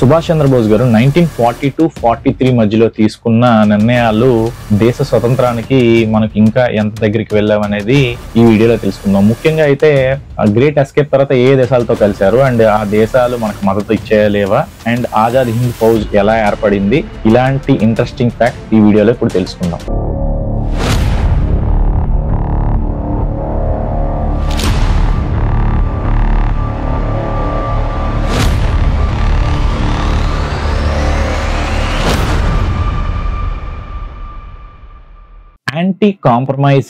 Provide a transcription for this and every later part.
సుభాష్ చంద్రబోస్ గారు 1940-43 మధ్యలో తీసుకున్న నిర్ణయాలు దేశ స్వతంత్రానికి మనకి ఇంకా ఎంత దగ్గరికి వెళ్ళామనేది ఈ వీడియోలో తెలుసుకుందాం. ముఖ్యంగా అయితే గ్రేట్ ఎస్కేప్ తర్వాత ఏ దేశాలతో కలిశారు అండ్ ఆ దేశాలు మనకు మద్దతు ఇచ్చేయలేవా అండ్ ఆజాద్ హింద్ ఫౌజ్ ఎలా ఏర్పడింది, ఇలాంటి ఇంట్రెస్టింగ్ ఫ్యాక్ట్ ఈ వీడియోలో ఇప్పుడు తెలుసుకుందాం. యాంటీ కాంప్రమైజ్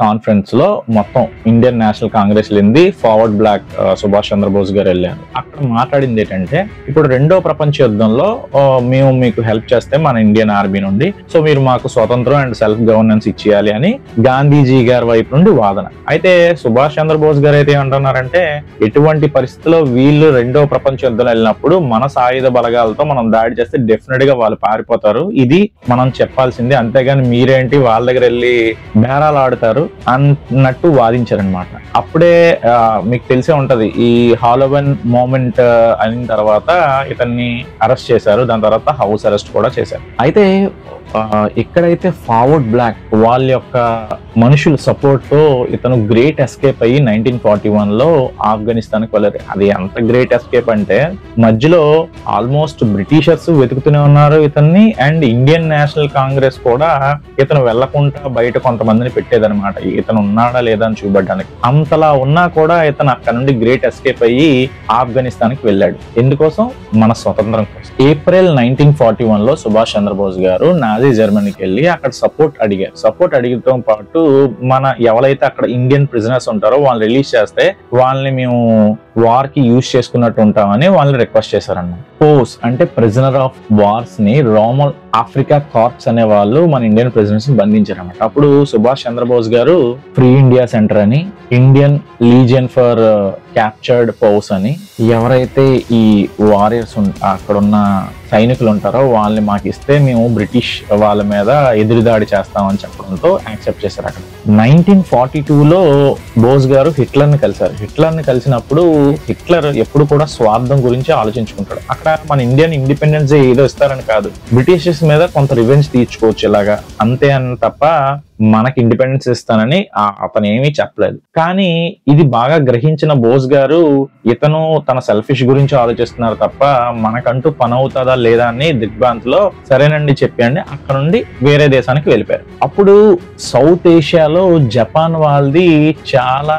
కాన్ఫరెన్స్ లో మొత్తం ఇండియన్ నేషనల్ కాంగ్రెస్ వెళ్ళింది, ఫార్వర్డ్ బ్లాక్ సుభాష్ చంద్రబోస్ గారు వెళ్ళారు. అక్కడ మాట్లాడింది ఏంటంటే, ఇప్పుడు రెండో ప్రపంచ యుద్ధంలో మేము మీకు హెల్ప్ చేస్తే మన ఇండియన్ ఆర్మీ నుండి, సో మీరు మాకు స్వతంత్రం అండ్ సెల్ఫ్ గవర్నెన్స్ ఇచ్చేయాలి అని గాంధీజీ గారి వైపు నుండి వాదన. అయితే సుభాష్ చంద్రబోస్ గారు అయితే ఏమంటున్నారంటే, ఎటువంటి పరిస్థితుల్లో వీళ్ళు రెండో ప్రపంచ యుద్ధంలో వెళ్ళినప్పుడు మన సాయుధ బలగాలతో మనం దాడి చేస్తే డెఫినెట్ గా వాళ్ళు పారిపోతారు, ఇది మనం చెప్పాల్సిందే, అంతేగాని మీరేంటి వాళ్ళ దగ్గర వెళ్ళి బేరాలు ఆడుతారు అన్నట్టు వాదించారనమాట. అప్పుడే మీకు తెలిసే ఉంటది, ఈ హాలోవెన్ మూమెంట్ అయిన తర్వాత ఇతన్ని అరెస్ట్ చేశారు, దాని తర్వాత హౌస్ అరెస్ట్ కూడా చేశారు. అయితే ఇక్కడైతే ఫార్వర్డ్ బ్లాక్ వాళ్ళ యొక్క మనుషుల సపోర్ట్ తో ఇతను గ్రేట్ ఎస్కేప్ అయ్యి 1941 లో ఆఫ్ఘనిస్తాన్ కి వెళ్ళారు. అది ఎంత గ్రేట్ ఎస్కేప్ అంటే, మధ్యలో ఆల్మోస్ట్ బ్రిటిషర్స్ వెతుకుతూనే ఉన్నారు ఇతన్ని, అండ్ ఇండియన్ నేషనల్ కాంగ్రెస్ కూడా ఇతను వెళ్లకుండా బయట కొంతమందిని పెట్టేదనమాట, ఇతను ఉన్నాడా లేదా అని చూపడానికి. అంతలా ఉన్నా కూడా ఇతను అక్కడ నుండి గ్రేట్ ఎస్కేప్ అయ్యి ఆఫ్ఘనిస్తాన్ కి వెళ్ళాడు. ఎందుకోసం? మన స్వతంత్రం కోసం. ఏప్రిల్ 1941 లో సుభాష్ చంద్రబోస్ గారు నాజీ జర్మనీకి వెళ్ళి అక్కడ సపోర్ట్ అడిగారు. సపోర్ట్ అడిగడంతో పాటు మన ఎవరైతే అక్కడ ఇండియన్ ప్రిజనర్స్ ఉంటారో వాళ్ళని రిలీజ్ చేస్తే వాళ్ళని మేము వార్ కి యూజ్ చేసుకున్నట్టు ఉంటామని వాళ్ళని రిక్వెస్ట్ చేశారన్నమాట. పోస్ అంటే ప్రిజనర్ ఆఫ్ వార్స్ ని రోమల్ ఆఫ్రికా కార్ప్స్ అనే వాళ్ళు మన ఇండియన్ ప్రిజనర్స్ ని బంధించారన్నమాట. అప్పుడు సుభాష్ చంద్రబోస్ గారు ఫ్రీ ఇండియా సెంటర్ అని, ఇండియన్ లీజియన్ ఫర్ క్యాప్చర్డ్ పోస్ అని, ఎవరైతే ఈ వారియర్స్ అక్కడ ఉన్న సైనికులు ఉంటారో వాళ్ళని మాకు ఇస్తే మేము బ్రిటిష్ వాళ్ళ మీద ఎదురుదాడి చేస్తామని చెప్పడంతో యాక్సెప్ట్ చేశారు. అక్కడ 1942లో బోస్ గారు హిట్లర్ ని కలిశారు. హిట్లర్ ని కలిసినప్పుడు హిట్లర్ ఎప్పుడు కూడా స్వార్థం గురించి ఆలోచించుకుంటాడు. అక్కడ మన ఇండియన్ ఇండిపెండెన్స్ ఏదో ఇస్తారని కాదు, బ్రిటిషర్స్ మీద కొంత రివెంజ్ తీర్చుకోవచ్చు ఇలాగా, అంతే అని తప్ప మనకి ఇండిపెండెన్స్ ఇస్తానని అతను ఏమీ చెప్పలేదు. కానీ ఇది బాగా గ్రహించిన బోస్ గారు, ఇతను తన సెల్ఫిష్ గురించి ఆలోచిస్తున్నారు తప్ప మనకంటూ పని అవుతుందా లేదా అని దిగ్భ్రాంతిలో సరేనండి చెప్పండి అక్కడ నుండి వేరే దేశానికి వెళ్ళిపోయారు. అప్పుడు సౌత్ ఏషియాలో జపాన్ వాళ్ళది చాలా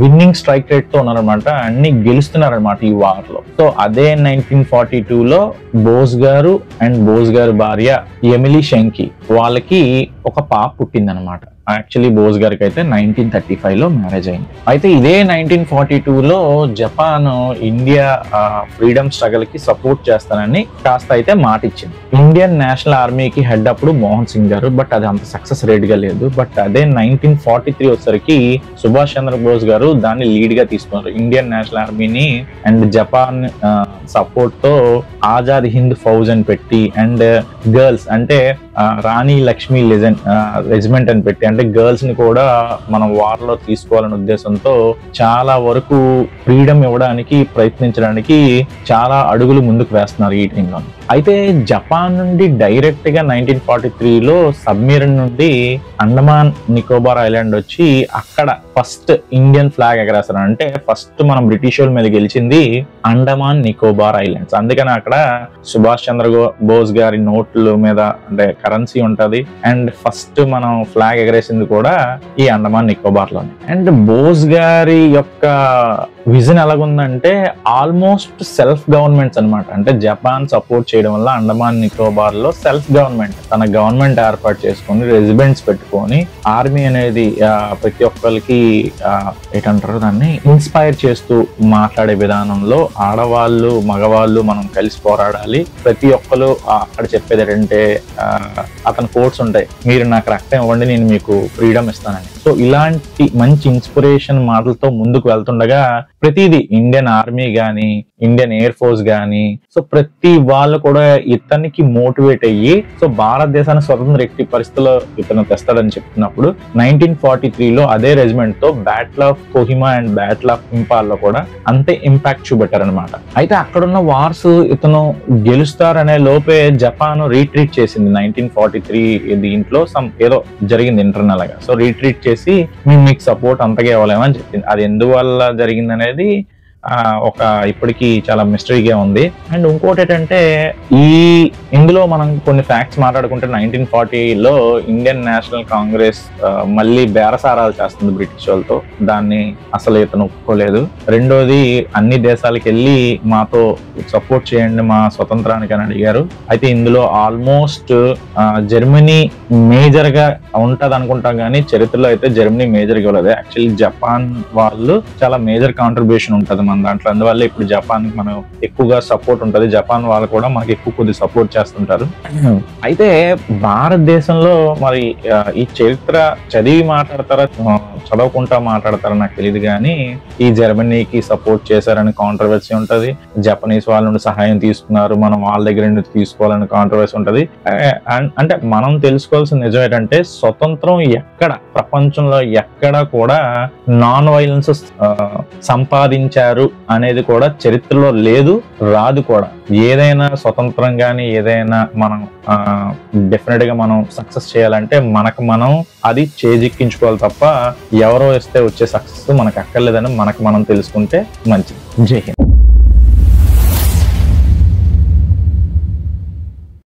విన్నింగ్ స్ట్రైక్ రేట్ తో ఉన్నారనమాట, అన్ని గెలుస్తున్నారనమాట ఈ వార్ లో. సో అదే 1942లో బోస్ గారు అండ్ బోస్ గారి భార్య ఎమిలీ షెంకి వాళ్ళకి ఒక పాప పుట్టిందనమాట. యాక్చువల్లీ బోస్ గారికి అయితే 1935లో మ్యారేజ్ అయింది. అయితే ఇదే 1942లో జపాన్ ఇండియా ఫ్రీడమ్ స్ట్రగల్ కి సపోర్ట్ చేస్తానని కాస్త అయితే మాట ఇచ్చింది. ఇండియన్ నేషనల్ ఆర్మీకి హెడ్ అప్పుడు మోహన్ సింగ్ గారు, బట్ అది అంత సక్సెస్ రేట్ గా లేదు. బట్ అదే 1943 వచ్చేసరికి సుభాష్ చంద్రబోస్ గారు దాన్ని లీడ్ గా తీసుకున్నారు. ఇండియన్ నేషనల్ ఆర్మీని అండ్ జపాన్ సపోర్ట్ తో ఆజాద్ హింద్ ఫౌజ్ అని పెట్టి, అండ్ గర్ల్స్ అంటే రాణి లక్ష్మీ రెజిమెంట్ అని పెట్టి, అంటే గర్ల్స్ ని కూడా మనం వార్ లో తీసుకోవాలనే ఉద్దేశంతో చాలా వరకు ఫ్రీడమ్ ఇవ్వడానికి ప్రయత్నించడానికి చాలా అడుగులు ముందుకు వేస్తున్నారు ఈ టైంలో. అయితే జపాన్ నుండి డైరెక్ట్ గా 1943లో సబ్మెరీన్ నుండి అండమాన్ నికోబార్ ఐలాండ్ వచ్చి అక్కడ ఫస్ట్ ఇండియన్ ఫ్లాగ్ ఎగరేస్తారు. అంటే ఫస్ట్ మనం బ్రిటిష్ వాళ్ళ మీద గెలిచింది అండమాన్ నికోబార్ ఐలాండ్స్. అందుకని అక్కడ సుభాష్ చంద్రబోస్ గారి నోట్ల మీద అంటే కరెన్సీ ఉంటది, అండ్ ఫస్ట్ మనం ఫ్లాగ్ ఎగరేసింది కూడా ఈ అండమాన్ నికోబార్ లోనే. అండ్ బోస్ గారి యొక్క విజన్ ఎలాగుందంటే ఆల్మోస్ట్ సెల్ఫ్ గవర్నమెంట్స్ అనమాట. అంటే జపాన్ సపోర్ట్ చేయడం వల్ల అండమాన్ నికోబార్ లో సెల్ఫ్ గవర్నమెంట్, తన గవర్నమెంట్ ఏర్పాటు చేసుకొని రెసిడెంట్స్ పెట్టుకొని ఆర్మీ అనేది ప్రతి ఒక్కరికి ఏంటంటారు దాన్ని ఇన్స్పైర్ చేస్తూ మాట్లాడే విధానంలో ఆడవాళ్ళు మగవాళ్ళు మనం కలిసి పోరాడాలి. ప్రతి ఒక్కరు అక్కడ చెప్పేది ఏంటంటే అతని కోట్స్ ఉంటాయి, మీరు నాకు రక్తం ఇవ్వండి నేను మీకు ఫ్రీడమ్ ఇస్తానని. సో ఇలాంటి మంచి ఇన్స్పిరేషన్ మాటలతో ముందుకు వెళ్తుండగా ప్రతిదీ ఇండియన్ ఆర్మీ గాని ఇండియన్ ఎయిర్ ఫోర్స్ గానీ, సో ప్రతి వాళ్ళు కూడా ఇతనికి మోటివేట్ అయ్యి సో భారతదేశాన్ని స్వతంత్ర ఎట్టి పరిస్థితుల్లో ఇతను తెస్తాడని చెప్తున్నప్పుడు 1943లో అదే రెజిమెంట్ తో battle of Kohima and battle of Imphal లో కూడా అంతే ఇంపాక్ట్ చూపెట్టారనమాట. అయితే అక్కడున్న వార్స్ ఇతను గెలుస్తారనే లోపే జపాన్ రీట్రీట్ చేసింది 1943 దీంట్లో ఏదో జరిగింది ఇంటర్నల్ గా. సో రీట్రీట్ చేసి మేము మీకు సపోర్ట్ అంతగా ఇవ్వలేమని చెప్పింది. అది ఎందువల్ల జరిగింది అనేది ఇప్పటికీ చాలా మిస్టరీగా ఉంది. అండ్ ఇంకోటి ఏంటంటే ఇందులో మనం కొన్ని ఫ్యాక్ట్స్ మాట్లాడుకుంటే 1940లో ఇండియన్ నేషనల్ కాంగ్రెస్ మళ్ళీ బేరసారాలు చేస్తుంది బ్రిటిష్ వాళ్ళతో. దాన్ని అసలు ఇతను ఒప్పుకోలేదు. రెండోది అన్ని దేశాలకు వెళ్ళి మాతో సపోర్ట్ చేయండి మా స్వతంత్రానికి అని అడిగారు. అయితే ఇందులో ఆల్మోస్ట్ జర్మనీ మేజర్ గా ఉంటది అనుకుంటాం కానీ చరిత్రలో అయితే జర్మనీ మేజర్ గా ఇవ్వలేదు. యాక్చువల్లీ జపాన్ వాళ్ళు చాలా మేజర్ కాంట్రిబ్యూషన్ ఉంటది మన దాంట్లో. అందువల్ల ఇప్పుడు జపాన్ మనం ఎక్కువగా సపోర్ట్ ఉంటది. జపాన్ వాళ్ళు కూడా మనకి ఎక్కువ కొద్ది సపోర్ట్ చేస్తుంటారు. అయితే భారతదేశంలో మరి ఈ చరిత్ర చదివి మాట్లాడతారా చదవకుండా మాట్లాడతారా నాకు తెలియదు కానీ ఈ జర్మనీకి సపోర్ట్ చేశారని కాంట్రవర్సీ ఉంటది. జపనీస్ వాళ్ళ నుండి సహాయం తీసుకున్నారు, మనం వాళ్ళ దగ్గర నుండి తీసుకోవాలని కాంట్రవర్సీ ఉంటది. అంటే మనం తెలుసుకోవాల్సిన నిజం ఏంటంటే స్వతంత్రం ఎక్కడ ప్రపంచంలో ఎక్కడ కూడా నాన్ వైలెన్స్ సంపాదించారు అనేది కూడా చరిత్రలో లేదు, రాదు కూడా. ఏదైనా స్వతంత్రం గానీ ఏదైనా మనం డెఫినెట్ గా మనం సక్సెస్ చేయాలంటే మనకు మనం అది చేజిక్కించుకోవాలి తప్ప ఎవరో ఇస్తే వచ్చే సక్సెస్ మనకు అక్కర్లేదని మనకు మనం తెలుసుకుంటే మంచిది. జై హింద్.